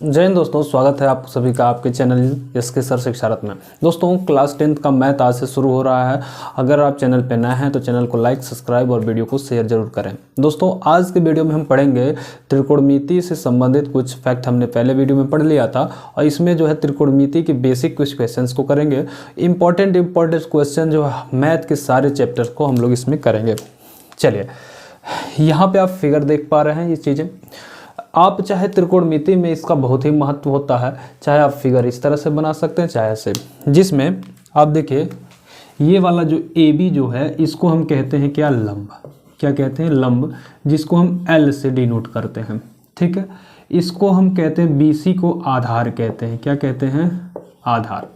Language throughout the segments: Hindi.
जय हिंद दोस्तों, स्वागत है आप सभी का आपके चैनल एसके सर शिक्षारत में। दोस्तों क्लास 10th का मैथ आज से शुरू हो रहा है। अगर आप चैनल पे नए हैं तो चैनल को लाइक, सब्सक्राइब और वीडियो को शेयर जरूर करें। दोस्तों आज के वीडियो में हम पढ़ेंगे त्रिकोणमिति से संबंधित कुछ फैक्ट। हमने पहले वीडियो में पढ़ लिया था और इसमें जो है त्रिकोणमिति के बेसिक कुछ क्वेश्चन को करेंगे। इंपॉर्टेंट क्वेश्चन जो मैथ के सारे चैप्टर्स को हम लोग इसमें करेंगे। चलिए, यहाँ पे आप फिगर देख पा रहे हैं। ये चीज़ें आप चाहे त्रिकोणमिति में इसका बहुत ही महत्व होता है। चाहे आप फिगर इस तरह से बना सकते हैं, चाहे ऐसे, जिसमें आप देखिए ये वाला जो ए बी जो है इसको हम कहते हैं क्या, लंब। क्या कहते हैं, लंब, जिसको हम एल से डिनोट करते हैं। ठीक है, इसको हम कहते हैं बी सी को आधार कहते हैं। क्या कहते हैं, आधार।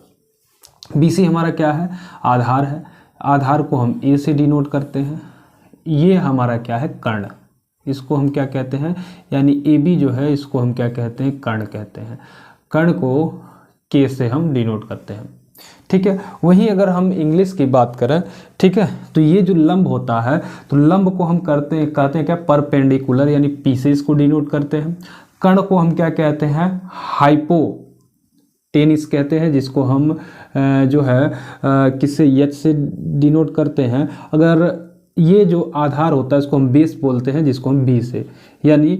बी सी हमारा क्या है, आधार है। आधार को हम ए से डिनोट करते हैं। ये हमारा क्या है, कर्ण। इसको हम क्या कहते हैं, यानी ए बी जो है इसको हम क्या कहते हैं, कर्ण कहते हैं। कर्ण को के से हम डिनोट करते हैं। ठीक है, वहीं अगर हम इंग्लिश की बात करें, ठीक है, तो ये जो लंब होता है तो लंब को हम कहते हैं क्या, परपेंडिकुलर, यानी पी से इसको डिनोट करते हैं। कर्ण को हम क्या कहते हैं, हाइपोटेनिस कहते हैं, जिसको हम जो है किससे, एच से डिनोट करते हैं। अगर ये जो आधार होता है इसको हम बेस बोलते हैं, जिसको हम बी से, यानी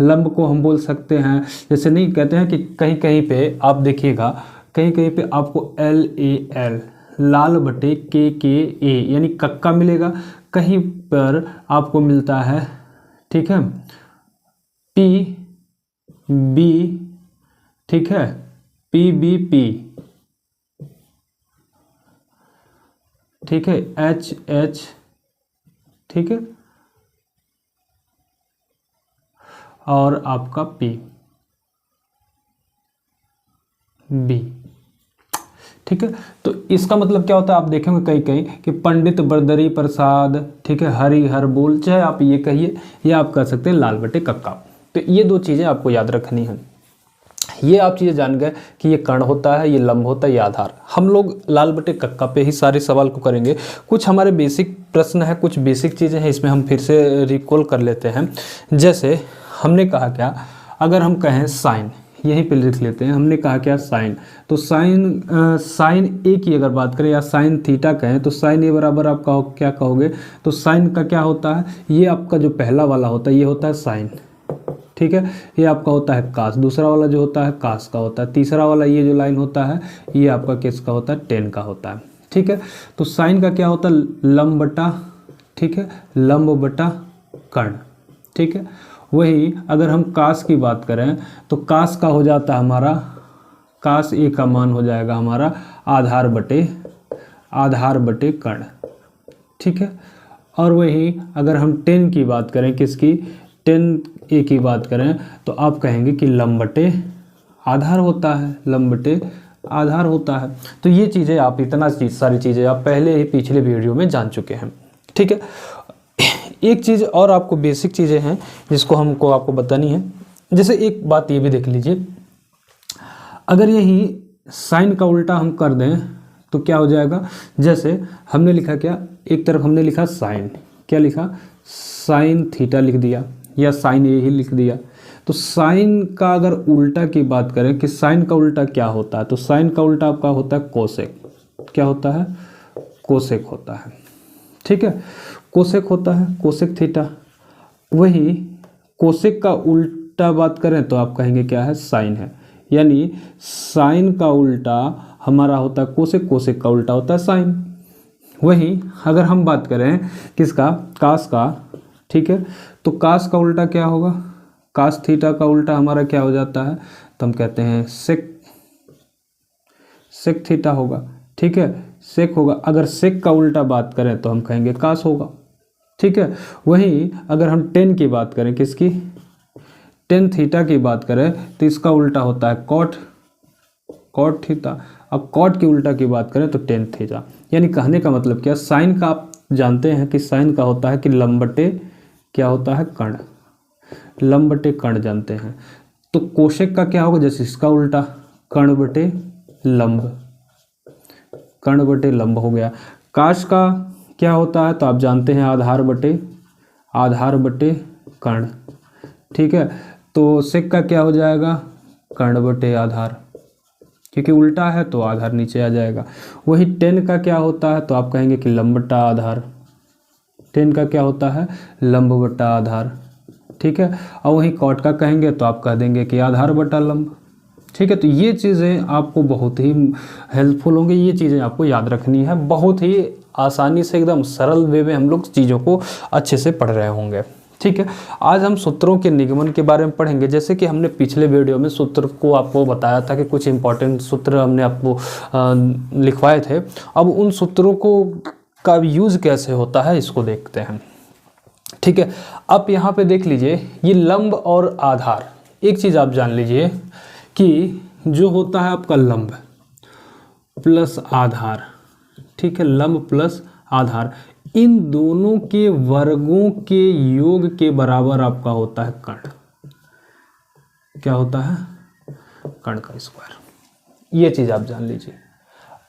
लंब को हम बोल सकते हैं। जैसे नहीं कहते हैं कि कहीं कहीं पे आप देखिएगा, कहीं कहीं पे आपको एल ए एल, लाल बटे के ए, यानी कक्का मिलेगा। कहीं पर आपको मिलता है, ठीक है, पी बी, ठीक है, पी बी पी, ठीक है, एच एच, ठीक है, और आपका पी बी। ठीक है, तो इसका मतलब क्या होता है, आप देखेंगे कहीं कहीं कि पंडित बरदरी प्रसाद, ठीक है, हरिहर बोल, चाहे आप ये कहिए या आप कह सकते हैं लाल बटे कक्का। तो ये दो चीज़ें आपको याद रखनी है। ये आप चीज़ें जान गए कि ये कर्ण होता है, ये लंब होता है, ये आधार। हम लोग लाल बटे कक्का पे ही सारे सवाल को करेंगे। कुछ हमारे बेसिक प्रश्न है, कुछ बेसिक चीज़ें हैं, इसमें हम फिर से रिकॉल कर लेते हैं। जैसे हमने कहा क्या, अगर हम कहें साइन, यहीं पे लिख लेते हैं। हमने कहा क्या, साइन, तो साइन ए की अगर बात करें या साइन थीटा कहें तो साइन ए बराबर आप क्या कहोगे, तो साइन का क्या होता है, ये आपका जो पहला वाला होता है ये होता है साइन। ठीक है, ये आपका होता है कास। दूसरा वाला जो होता है कास का होता है। तीसरा वाला ये जो लाइन होता है ये आपका किसका होता है, टेन का होता है। ठीक है, तो साइन का क्या होता है, लंब बटा, ठीक है, लंब बटा कर्ण। ठीक है, वही अगर हम कास की बात करें तो कास का हो जाता है हमारा, कास ए का मान हो जाएगा हमारा आधार बटे कर्ण। ठीक है, और वही अगर हम टेन की बात करें, किसकी, टेन ए की बात करें तो आप कहेंगे कि लंब बटे आधार होता है, लंब बटे आधार होता है। तो ये चीज़ें आप सारी चीज़ें आप पहले ही पिछले वीडियो में जान चुके हैं। ठीक है, एक चीज़ और आपको बेसिक चीज़ें हैं जिसको हमको आपको बतानी है। जैसे एक बात ये भी देख लीजिए, अगर यही साइन का उल्टा हम कर दें तो क्या हो जाएगा। जैसे हमने लिखा क्या, एक तरफ हमने लिखा साइन, क्या लिखा, साइन थीटा लिख दिया या साइन ए ही लिख दिया। तो साइन का अगर उल्टा की बात करें कि साइन का उल्टा क्या होता है, तो साइन का उल्टा आपका होता है कोसेक। क्या होता है, कोसेक होता है। ठीक है, कोसेक होता है, कोसेक थीटा। वही कोसेक का उल्टा बात करें तो आप कहेंगे क्या है, साइन है। यानी साइन का उल्टा हमारा होता है कोसेक, कोसेक का उल्टा होता है साइन। वहीं अगर हम बात करें किसका, कास का, ठीक है, तो कास का उल्टा क्या होगा, कास थीटा का उल्टा हमारा क्या हो जाता है, तो हम कहते हैं सेक थीटा होगा। ठीक है, सेक होगा। अगर सेक का उल्टा बात करें तो हम कहेंगे कास होगा। ठीक है, वहीं अगर हम टेन की बात करें, किसकी, टेन थीटा की बात करें तो इसका उल्टा होता है कॉट थीटा। अब कॉट की उल्टा की बात करें तो टेन थीटा। यानी कहने का मतलब क्या, साइन का आप जानते हैं कि साइन का होता है कि लंब बटे क्या होता है, कर्ण, लंब बटे कर्ण जानते हैं। तो कोशेक का क्या होगा, जैसे इसका उल्टा कर्ण बटे लंब हो गया। काश का क्या होता है, तो आप जानते हैं आधार बटे कर्ण। ठीक है, तो सेक का क्या हो जाएगा, कर्ण बटे आधार, क्योंकि उल्टा है तो आधार नीचे आ जाएगा। वही टेन का क्या होता है, तो आप कहेंगे कि लंब बटा आधार, टेन का क्या होता है, लंब बटा आधार, ठीक है। और वहीं कॉट का कहेंगे तो आप कह देंगे कि आधार बटा लंब, ठीक है। तो ये चीज़ें आपको बहुत ही हेल्पफुल होंगी, ये चीज़ें आपको याद रखनी है, बहुत ही आसानी से एकदम सरल वे में हम लोग चीज़ों को अच्छे से पढ़ रहे होंगे, ठीक है। आज हम सूत्रों के निगमन के बारे में पढ़ेंगे। जैसे कि हमने पिछले वीडियो में सूत्र को आपको बताया था कि कुछ इंपॉर्टेंट सूत्र हमने आपको लिखवाए थे। अब उन सूत्रों को का यूज़ कैसे होता है इसको देखते हैं, ठीक है। आप यहाँ पे देख लीजिए, ये लंब और आधार, एक चीज़ आप जान लीजिए कि जो होता है आपका लंब प्लस आधार, ठीक है, लंब प्लस आधार, इन दोनों के वर्गों के योग के बराबर आपका होता है कर्ण। क्या होता है, कर्ण का स्क्वायर, ये चीज़ आप जान लीजिए।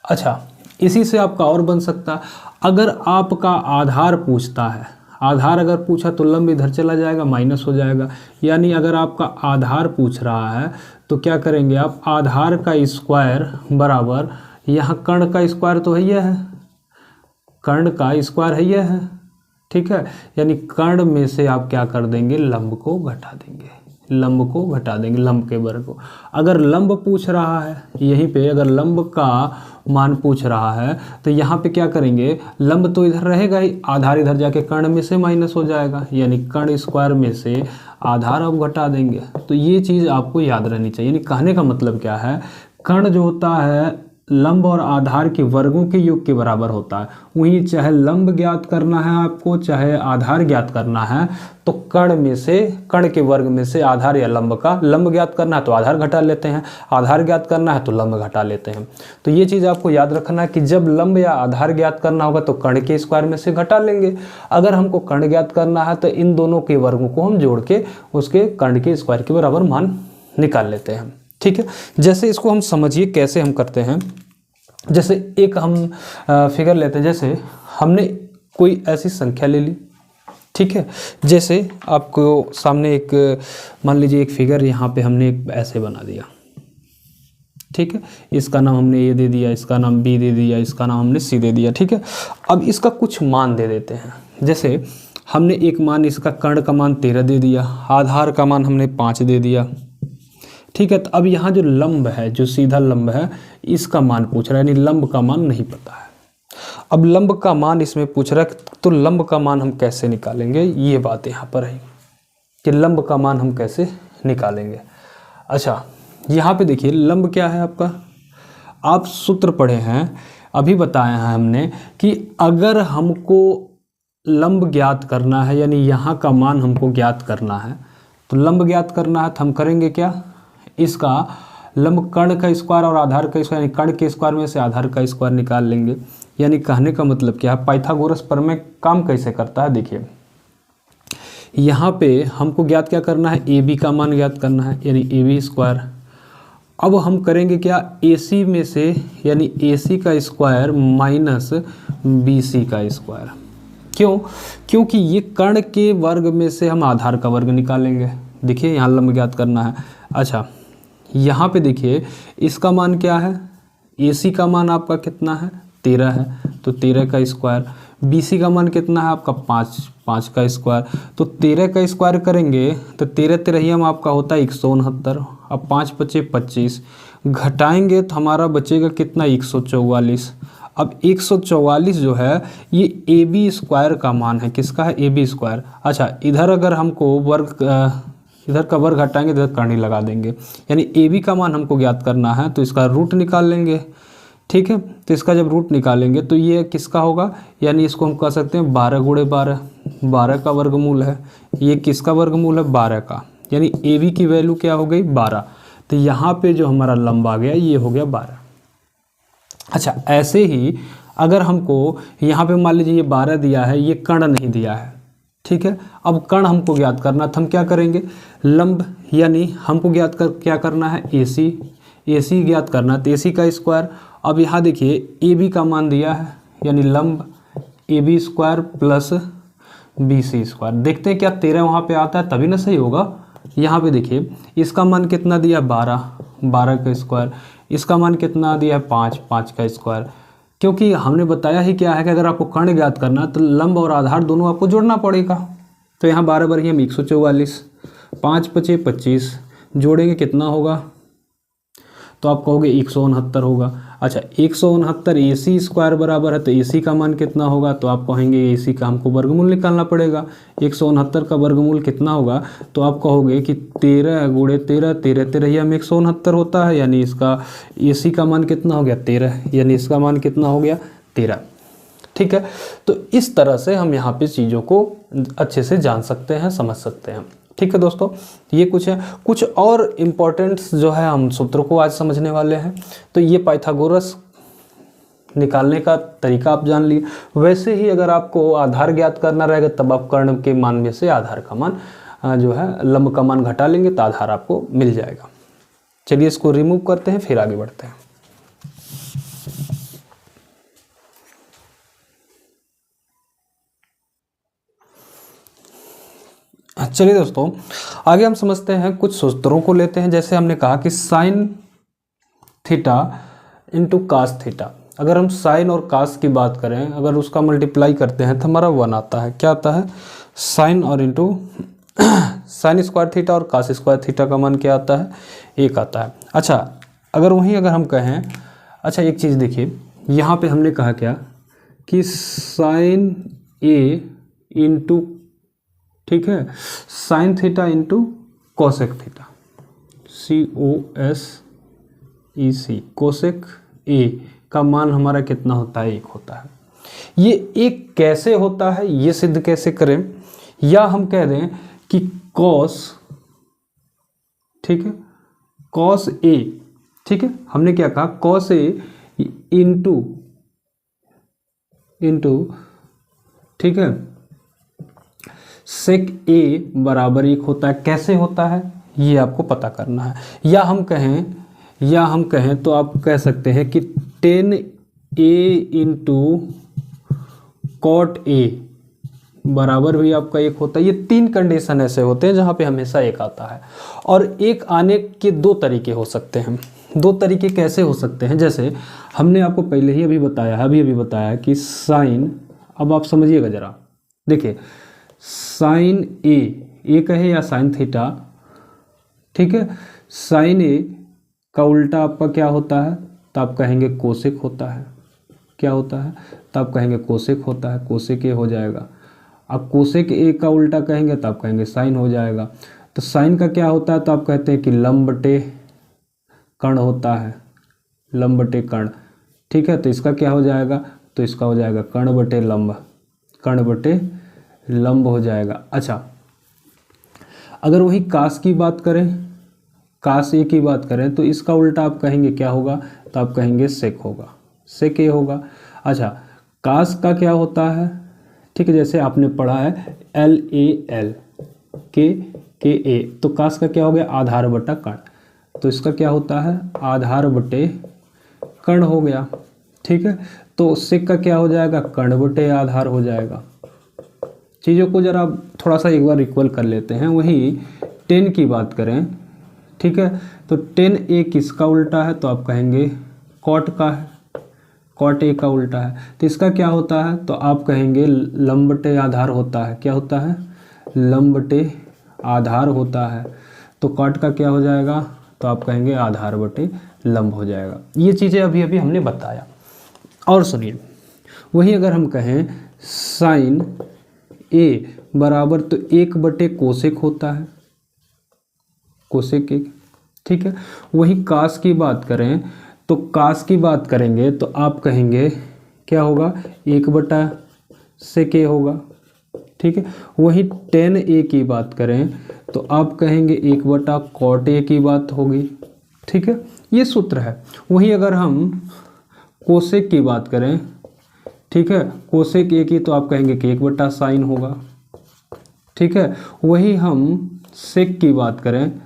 अच्छा, इसी से आपका और बन सकता है, अगर आपका आधार पूछता है, आधार अगर पूछा तो लंब इधर चला जाएगा, माइनस हो जाएगा। यानी अगर आपका आधार पूछ रहा है तो क्या करेंगे आप, आधार का स्क्वायर बराबर, यहाँ कर्ण का स्क्वायर तो है, कर्ण का स्क्वायर है, ठीक है। यानी कर्ण में से आप क्या कर देंगे, लंब को घटा देंगे, लंब को घटा देंगे, लंब के वर्ग को। अगर लंब पूछ रहा है, यहीं पे अगर लंब का मान पूछ रहा है तो यहाँ पे क्या करेंगे, लंब तो इधर रहेगा ही, आधार इधर जाके कर्ण में से माइनस हो जाएगा, यानी कर्ण स्क्वायर में से आधार आप घटा देंगे। तो ये चीज़ आपको याद रहनी चाहिए। यानी कहने का मतलब क्या है, कर्ण जो होता है लंब और आधार के वर्गों के योग के बराबर होता है। वहीं चाहे लंब ज्ञात करना है आपको, चाहे आधार ज्ञात करना है, तो कर्ण में से, कर्ण के वर्ग में से आधार या लंब का, लंब ज्ञात करना है तो आधार घटा लेते हैं, आधार ज्ञात करना है तो लंब घटा लेते हैं। तो ये चीज़ आपको याद रखना है कि जब लंब या आधार ज्ञात करना होगा तो कर्ण के स्क्वायर में से घटा लेंगे। अगर हमको कर्ण ज्ञात करना है तो इन दोनों के वर्गों को हम जोड़ के उसके कर्ण के स्क्वायर के बराबर मान निकाल लेते हैं, ठीक है। जैसे इसको हम समझिए कैसे हम करते हैं। जैसे एक हम फिगर लेते हैं, जैसे हमने कोई ऐसी संख्या ले ली, ठीक है। जैसे आपको सामने एक, मान लीजिए एक फिगर यहाँ पे हमने एक ऐसे बना दिया, ठीक है। इसका नाम हमने ए दे दिया, इसका नाम बी दे दिया, इसका नाम हमने सी दे दिया, ठीक है। अब इसका कुछ मान दे देते हैं। जैसे हमने एक मान, इसका कर्ण का मान 13 दे दिया, आधार का मान हमने 5 दे दिया, ठीक है। तो अब यहाँ जो लंब है, जो सीधा लंब है, इसका मान पूछ रहा है, यानी लंब का मान नहीं पता है। अब लंब का मान इसमें पूछ रहा है, तो लंब का मान हम कैसे निकालेंगे, ये बात यहाँ पर है कि लंब का मान हम कैसे निकालेंगे। अच्छा, यहाँ पे देखिए लंब क्या है आपका, आप सूत्र पढ़े हैं, अभी बताया है हमने कि अगर हमको लंब ज्ञात करना है, यानी यहाँ का मान हमको ज्ञात करना है, तो लंब ज्ञात करना है तो हम करेंगे क्या, इसका लंब कर्ण का स्क्वायर और आधार का स्क्वायर, यानी कर्ण के स्क्वायर में से आधार का स्क्वायर निकाल लेंगे। यानी कहने का मतलब क्या है, पाइथागोरस प्रमेय काम कैसे करता है, देखिए यहाँ पे हमको ज्ञात क्या करना है, ए बी का मान ज्ञात करना है, यानी ए बी स्क्वायर। अब हम करेंगे क्या, ए सी में से, यानी ए सी का स्क्वायर माइनस बी सी का स्क्वायर। क्यों, क्योंकि ये कर्ण के वर्ग में से हम आधार का वर्ग निकालेंगे। देखिए यहाँ लंब ज्ञात करना है। अच्छा, यहाँ पे देखिए इसका मान क्या है, ए सी का मान आपका कितना है, 13 है, तो 13 का स्क्वायर। बी सी का मान कितना है आपका, 5 का स्क्वायर। तो 13 का स्क्वायर करेंगे तो 13 13 आपका होता है 169। अब 5 बचे 25, घटाएंगे तो हमारा बचेगा कितना, 144। अब 144 जो है ये ए बी स्क्वायर का मान है, किसका है, ए बी स्क्वायर। अच्छा, इधर अगर हमको वर्ग, इधर का वर्ग हटाएंगे तो इधर कर्ण लगा देंगे, यानी ए बी का मान हमको ज्ञात करना है तो इसका रूट निकाल लेंगे, ठीक है। तो इसका जब रूट निकालेंगे तो ये किसका होगा, यानी इसको हम कह सकते हैं 12 गुणे 12, 12 का वर्गमूल है। ये किसका वर्गमूल है, 12 का, यानी ए बी की वैल्यू क्या हो गई, 12। तो यहाँ पे जो हमारा लंब आ गया ये हो गया 12। अच्छा, ऐसे ही अगर हमको यहाँ पे मान लीजिए ये 12 दिया है, ये कर्ण नहीं दिया है, ठीक है। अब कर्ण हमको ज्ञात करना, तो हम क्या करेंगे, लंब, यानी हमको ज्ञात क्या करना है, ए सी ज्ञात करना, तो ए सी का स्क्वायर। अब यहाँ देखिए ए बी का मान दिया है, यानी लंब A B square plus B C square. देखते हैं क्या 13 वहाँ पे आता है, तभी ना सही होगा। यहाँ पे देखिए इसका मान कितना दिया 12, 12 का स्क्वायर, इसका मान कितना दिया है 5, 5 का स्क्वायर। क्योंकि हमने बताया ही क्या है कि अगर आपको कर्ण ज्ञात करना तो लंब और आधार दोनों आपको जोड़ना पड़ेगा। तो यहाँ 12 बार हम 144, 5 पचे 25, जोड़ेंगे कितना होगा, तो आप कहोगे 169 होगा। अच्छा 169 AC स्क्वायर बराबर है, तो AC का मान कितना होगा, तो आप कहेंगे AC का हमको वर्गमूल निकालना पड़ेगा। 169 का वर्गमूल कितना होगा, तो आप कहोगे कि 13 गुणे 13, 13 13 में 169 होता है, यानी इसका AC का मान कितना हो गया 13, यानी इसका मान कितना हो गया 13। ठीक है, तो इस तरह से हम यहाँ पे चीज़ों को अच्छे से जान सकते हैं, समझ सकते हैं। ठीक है दोस्तों, ये कुछ है। कुछ और इम्पोर्टेंट्स जो है हम सूत्रों को आज समझने वाले हैं। तो ये पाइथागोरस निकालने का तरीका आप जान लिए। वैसे ही अगर आपको आधार ज्ञात करना रहेगा तब आप कर्ण के मान में से आधार का मान जो है लंब का मान घटा लेंगे तो आधार आपको मिल जाएगा। चलिए इसको रिमूव करते हैं, फिर आगे बढ़ते हैं। चलिए दोस्तों, आगे हम समझते हैं, कुछ सूत्रों को लेते हैं। जैसे हमने कहा कि sine theta into cos theta. अगर हम साइन और कास की बात करें, अगर उसका मल्टीप्लाई करते हैं तो हमारा 1 आता है। क्या आता है, साइन और इंटू साइन स्क्वायर थीटा और कास स्क्वायर थीटा का मान क्या आता है, 1 आता है। अच्छा अगर हम कहें, अच्छा एक चीज़ देखिए, यहाँ पे हमने कहा क्या कि साइन ए इंटू, ठीक है, sign theta into cosec theta, COSEC, cosec ए का मान हमारा कितना होता है, 1 होता है। ये एक कैसे होता है, ये सिद्ध कैसे करें, या हम कह दें कि कॉस, ठीक है, कॉस ए, ठीक है, हमने क्या कहा, कॉस ए इंटू, ठीक है, सेक ए बराबर 1 होता है। कैसे होता है ये आपको पता करना है। या हम कहें तो आप कह सकते हैं कि 10A इंटू कॉट ए बराबर भी आपका 1 होता है। ये 3 कंडीशन ऐसे होते हैं जहाँ पे हमेशा 1 आता है। और 1 आने के 2 तरीके हो सकते हैं। 2 तरीके कैसे हो सकते हैं, जैसे हमने आपको पहले ही अभी बताया कि साइन, अब आप समझिएगा ज़रा, देखिए साइन ए कहे या साइन थीटा, ठीक है, साइन ए का उल्टा आपका क्या होता है, तो आप कहेंगे कोसेक होता है। क्या होता है, तो आप कहेंगे कोसेक होता है, कोसेक ए हो जाएगा। आप कोसेक ए का उल्टा कहेंगे तो आप कहेंगे साइन हो जाएगा। तो साइन का क्या होता है, तो आप कहते हैं कि लंब बटे कर्ण होता है, लंब बटे कर्ण, ठीक है। तो इसका क्या हो जाएगा, तो इसका हो जाएगा कर्ण बटे लंब, कर्ण बटे लंब हो जाएगा। अच्छा अगर वही कास की बात करें, कास ए की बात करें, तो इसका उल्टा आप कहेंगे क्या होगा, तो आप कहेंगे सेक होगा, सेक ए होगा। अच्छा कास का क्या होता है, ठीक है, जैसे आपने पढ़ा है LAL के ए, तो कास का क्या हो गया, आधार बटा कर्ण, तो इसका क्या होता है, आधार बटे कर्ण हो गया, ठीक है। तो सेक का क्या हो जाएगा, कर्ण बटे आधार हो जाएगा। चीज़ों को ज़रा थोड़ा सा एक बार इक्वल कर लेते हैं। वहीं 10 की बात करें, ठीक है, तो 10A किसका उल्टा है, तो आप कहेंगे कॉट का है, कॉट ए का उल्टा है। तो इसका क्या होता है, तो आप कहेंगे लंब बटे आधार होता है। क्या होता है, लंब बटे आधार होता है। तो कॉट का क्या हो जाएगा, तो आप कहेंगे आधार बटे लंब हो जाएगा। ये चीज़ें अभी अभी हमने बताया। और सुनिए, वही अगर हम कहें साइन ए बराबर, तो 1 बटे कोसेक होता है, कोसेक 1, ठीक है। वही कास की बात करें, तो कास की बात करेंगे तो आप कहेंगे क्या होगा, 1 बटा सेक ए होगा, ठीक है। वही 10A की बात करें तो आप कहेंगे 1 बटा कॉट ए की बात होगी, ठीक है। ये सूत्र है। वही अगर हम कोसेक की बात करें, ठीक है, कोसेक ए की, तो आप कहेंगे कि 1 बटा साइन होगा, ठीक है। वही हम सेक की बात करें,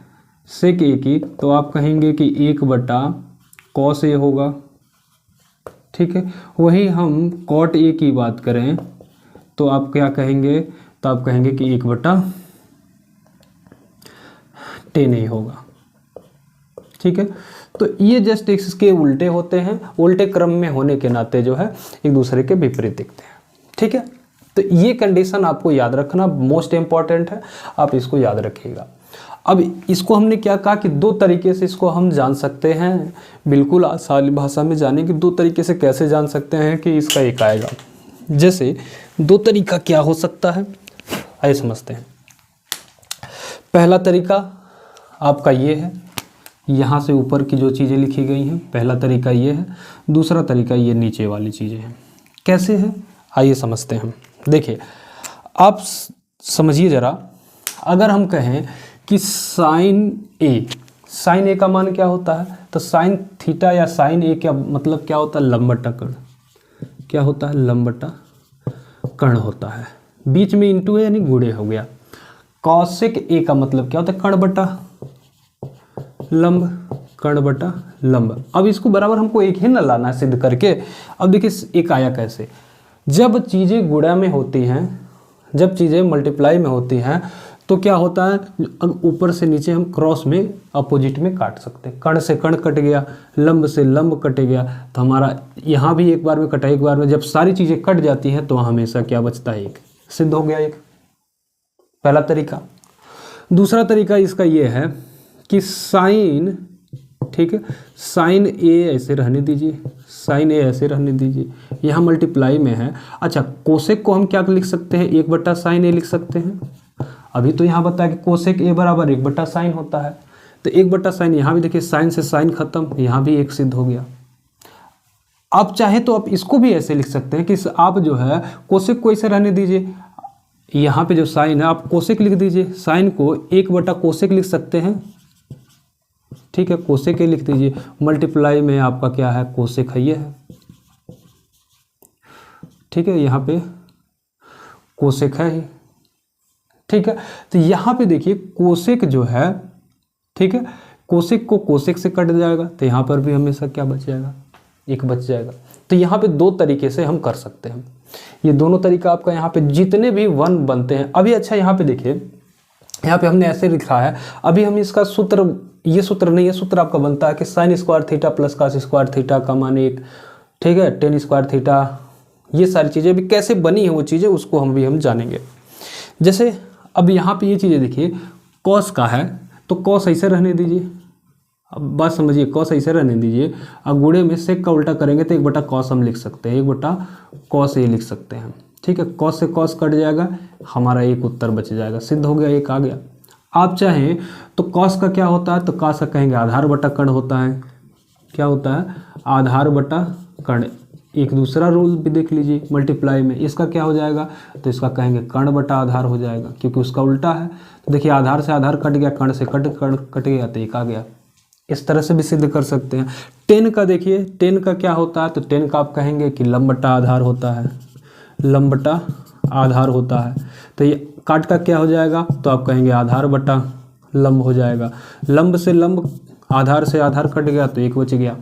सेक ए की, तो आप कहेंगे कि 1 बटा कॉस ए होगा, ठीक है। वही हम कॉट ए की बात करें तो आप क्या कहेंगे, तो आप कहेंगे कि 1 बटा 10 ही होगा। ठीक है, तो ये जस्ट इसके उल्टे होते हैं, उल्टे क्रम में होने के नाते जो है एक दूसरे के विपरीत दिखते हैं। ठीक है, तो ये कंडीशन आपको याद रखना मोस्ट इंपॉर्टेंट है, आप इसको याद रखिएगा। अब इसको हमने क्या कहा कि दो तरीके से इसको हम जान सकते हैं, बिल्कुल आसान भाषा में जाने कि दो तरीके से कैसे जान सकते हैं कि इसका एक आएगा। जैसे दो तरीका क्या हो सकता है, आइए समझते हैं। पहला तरीका आपका ये है, यहाँ से ऊपर की जो चीज़ें लिखी गई हैं, पहला तरीका ये है। दूसरा तरीका ये नीचे वाली चीज़ें हैं। कैसे है आइए समझते हैं। देखिए आप समझिए ज़रा, अगर हम कहें कि साइन ए का मान क्या होता है, तो साइन थीटा या साइन ए क्या मतलब क्या होता है, लंबटा कर्ण। क्या होता है, लंबटा कर्ण होता है, बीच में इंटू है यानी गुणे हो गया। कौशिक ए का मतलब क्या होता है, कर्ण बटा लंब, कर्ण बटा लंब। अब इसको बराबर हमको एक ही न लाना है सिद्ध करके। अब देखिए एक आया कैसे, जब चीज़ें गुणा में होती हैं, जब चीज़ें मल्टीप्लाई में होती हैं तो क्या होता है, ऊपर से नीचे हम क्रॉस में अपोजिट में काट सकते हैं। कर्ण से कर्ण कट गया, लंब से लंब कट गया, तो हमारा यहाँ भी एक बार में कटा, एक बार में। जब सारी चीज़ें कट जाती हैं तो हमेशा क्या बचता है, एक। सिद्ध हो गया एक, पहला तरीका। दूसरा तरीका इसका ये है कि साइन, ठीक है, साइन ए ऐसे रहने दीजिए, साइन ए ऐसे रहने दीजिए, यहाँ मल्टीप्लाई में है। अच्छा, कोसेक को हम क्या लिख सकते हैं, 1/sin a लिख सकते हैं। अभी तो यहाँ बताया कि कोसेक ए बराबर 1/sin होता है, तो 1/sin, यहाँ भी देखिए साइन से साइन खत्म, यहाँ भी एक सिद्ध हो गया। आप चाहे तो आप इसको भी ऐसे लिख सकते हैं कि आप जो है कोसेक को ऐसे रहने दीजिए, यहाँ पे जो साइन है आप कोसेक लिख दीजिए, साइन को 1/कोसेक लिख सकते हैं। ठीक है, कोसेक लिख दीजिए, मल्टीप्लाई में आपका क्या है, कोसेक है, ये है। ठीक है, यहाँ पे कोसेक है ही। ठीक है, तो यहाँ पे देखिए कोसेक जो है, ठीक है, कोसेक को कोसेक से कट जाएगा, तो यहाँ पर भी हमेशा क्या बच जाएगा, एक बच जाएगा। तो यहाँ पे दो तरीके से हम कर सकते हैं। ये दोनों तरीका आपका यहाँ पे जितने भी वन बनते हैं। अभी अच्छा यहाँ पे देखिए, यहाँ पे हमने ऐसे लिखा है, अभी हम इसका सूत्र, ये सूत्र नहीं है, सूत्र आपका बनता है कि sine square theta plus cos square theta का मान 1, ठीक है, टेन स्क्वायर थीटा। ये सारी चीज़ें भी कैसे बनी है वो चीज़ें, उसको हम जानेंगे। जैसे अब यहाँ पे ये चीज़ें देखिए, कॉस का है तो कॉस ऐसे रहने दीजिए, अब बात समझिए, कॉस ऐसे रहने दीजिए। अब गुणे में सेक का उल्टा करेंगे तो 1/cos हम लिख सकते हैं, 1/cos ये लिख सकते हैं। ठीक है, कॉस से कॉस कट जाएगा, हमारा एक उत्तर बच जाएगा, सिद्ध हो गया, एक आ गया। आप चाहें तो कॉस का क्या होता है, तो कॉस का कहेंगे आधार बटा कर्ण होता है। क्या होता है, आधार बटा कर्ण। एक दूसरा रूल भी देख लीजिए मल्टीप्लाई में, इसका क्या हो जाएगा, तो इसका कहेंगे कर्ण बटा आधार हो जाएगा, क्योंकि उसका उल्टा है। तो देखिए आधार से आधार कट गया, कर्ण से कट गया, तो एक आ गया। इस तरह से भी सिद्ध कर सकते हैं। 10 का देखिए, 10 का क्या होता है, तो 10 का आप कहेंगे कि लंब बटा आधार होता है, लंब बटा आधार होता है। तो ये काट का क्या हो जाएगा, तो आप कहेंगे आधार बटा लंब हो जाएगा। लंब से लंब, आधार से आधार कट गया तो एक बच गया।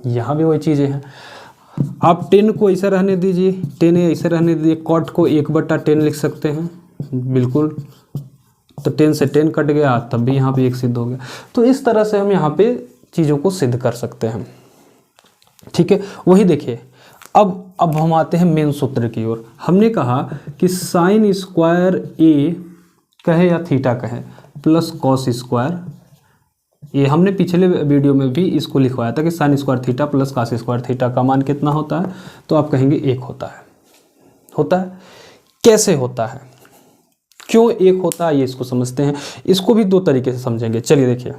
यहाँ भी वही चीज़ें हैं। आप 10 को ऐसे रहने दीजिए, 10 ऐसे रहने दीजिए, कॉट को 1/10 लिख सकते हैं, बिल्कुल। तो 10 से 10 कट गया, तब भी यहाँ पे एक सिद्ध हो गया। तो इस तरह से हम यहाँ पे चीज़ों को सिद्ध कर सकते हैं। ठीक है, वही देखिए, अब हम आते हैं मेन सूत्र की ओर। हमने कहा कि साइन स्क्वायर ए कहे या थीटा कहे प्लस कॉस स्क्वायर, ये हमने पिछले वीडियो में भी इसको लिखवाया था कि sine square theta plus cos square theta का मान कितना होता है, तो आप कहेंगे 1 होता है। होता है, कैसे होता है, क्यों 1 होता है, ये इसको समझते हैं। इसको भी दो तरीके से समझेंगे। चलिए देखिए,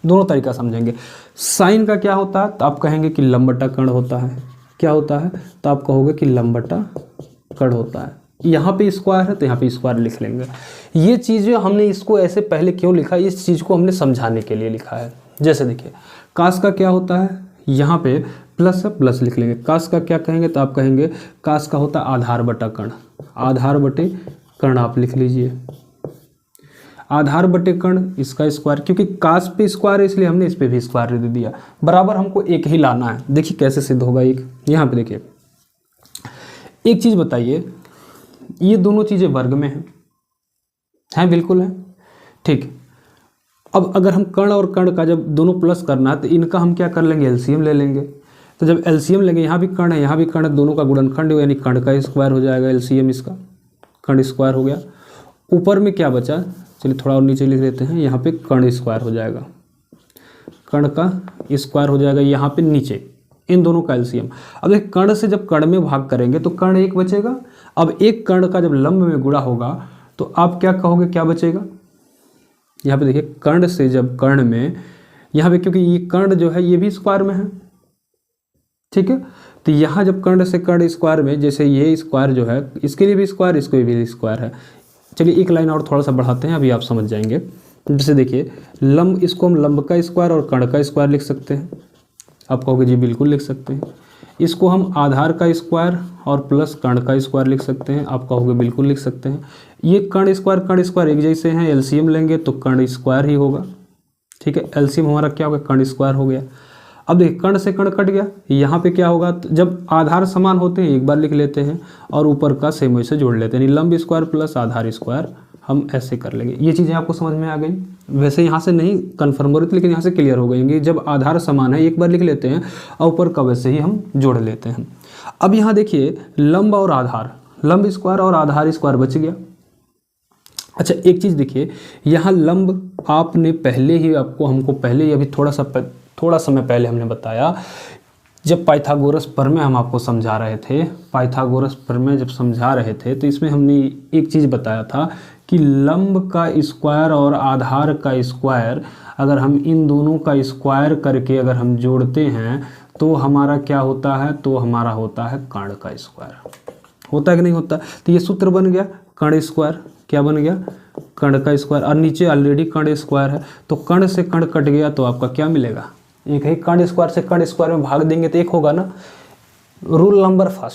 दोनों तरीका समझेंगे। साइन का क्या होता है, तो आप कहेंगे कि लंब बटा कर्ण होता है। क्या होता है, तो आप कहोगे कि लंब बटा कर्ण होता है। यहाँ पे स्क्वायर है तो यहाँ पे स्क्वायर लिख लेंगे। ये चीज़ें हमने इसको ऐसे पहले क्यों लिखा, इस चीज़ को हमने समझाने के लिए लिखा है। जैसे देखिए, कास का क्या होता है, यहाँ पे प्लस है, प्लस लिख लेंगे। कास का क्या कहेंगे, तो आप कहेंगे कास का होता है आधार बटा कर्ण, आधार बटे कर्ण आप लिख लीजिए, आधार बटे कर्ण, इसका स्क्वायर, क्योंकि कास पे स्क्वायर है इसलिए हमने इस पे भी स्क्वायर दे दिया। बराबर हमको एक ही लाना है। देखिए कैसे सिद्ध होगा एक, यहाँ पे देखिए, एक चीज़ बताइए, ये दोनों चीज़ें वर्ग में हैं, बिल्कुल है, ठीक। अब अगर हम कर्ण और कर्ण का जब दोनों प्लस करना है तो इनका हम क्या कर लेंगे, एलसीएम ले लेंगे। तो जब एलसीएम लेंगे, यहाँ भी कर्ण है यहाँ भी कर्ण है, दोनों का गुणनखंड यानी कर्ण का स्क्वायर हो जाएगा, एलसीएम इसका कर्ण स्क्वायर हो गया। ऊपर में क्या बचा, चलिए थोड़ा और नीचे लिख देते हैं, यहाँ पे कर्ण स्क्वायर हो जाएगा, कर्ण का स्क्वायर हो जाएगा यहाँ पे नीचे, इन दोनों का एलसीएम। अब देखिए कर्ण से जब कर्ण में भाग करेंगे तो कर्ण एक बचेगा। अब एक कर्ण का जब लंब में गुणा होगा तो आप क्या कहोगे, क्या बचेगा। यहाँ पे देखिए कर्ण से जब कर्ण में, यहाँ पे क्योंकि ये कर्ण जो है ये भी स्क्वायर में है, ठीक है, तो यहाँ जब कर्ण से कर्ण स्क्वायर में, जैसे ये स्क्वायर जो है इसके लिए भी स्क्वायर, इसके भी स्क्वायर है। चलिए एक लाइन और थोड़ा सा बढ़ाते हैं, अभी आप समझ जाएंगे। जैसे देखिए लंब, इसको हम लंब का स्क्वायर और कर्ण का स्क्वायर लिख सकते हैं। आप कहोगे जी बिल्कुल लिख सकते हैं। इसको हम आधार का स्क्वायर और प्लस कर्ण का स्क्वायर लिख सकते हैं। आप कहोगे बिल्कुल लिख सकते हैं। ये कर्ण स्क्वायर एक जैसे हैं, एलसीएम लेंगे तो कर्ण स्क्वायर ही होगा, ठीक है। एलसीएम हमारा क्या होगा, कर्ण स्क्वायर हो गया। अब देखिए कर्ण से कर्ण कट गया, यहाँ पे क्या होगा, तो जब आधार समान होते हैं एक बार लिख लेते हैं और ऊपर का सेम वैसे जोड़ लेते हैं, यानी लंब स्क्वायर प्लस आधार स्क्वायर हम ऐसे कर लेंगे। ये चीज़ें आपको समझ में आ गई। वैसे यहाँ से नहीं कन्फर्म हो रही थी, लेकिन यहाँ से क्लियर हो गई। जब आधार समान है एक बार लिख लेते हैं और ऊपर का वैसे ही हम जोड़ लेते हैं। अब यहाँ देखिए लंब और आधार, लंब स्क्वायर और आधार स्क्वायर बच गया। अच्छा एक चीज़ देखिए, यहाँ लंब आपने पहले ही हमको पहले ही अभी थोड़ा समय पहले हमने बताया, जब पाइथागोरस प्रमेय हम आपको समझा रहे थे, पाइथागोरस प्रमेय जब समझा रहे थे तो इसमें हमने एक चीज़ बताया था कि लंब का स्क्वायर और आधार का स्क्वायर अगर हम इन दोनों का स्क्वायर करके अगर हम जोड़ते हैं तो हमारा क्या होता है, तो हमारा होता है कर्ण का स्क्वायर। होता है कि नहीं होता। तो ये सूत्र बन गया कर्ण स्क्वायर, क्या बन गया, कर्ण का स्क्वायर, और नीचे ऑलरेडी कर्ण स्क्वायर है तो कर्ण से कर्ण कट गया तो आपका क्या मिलेगा, एक ही। कर्ण स्क्वायर से कर्ण स्क्वायर में भाग देंगे तो एक होगा ना। Rule number first,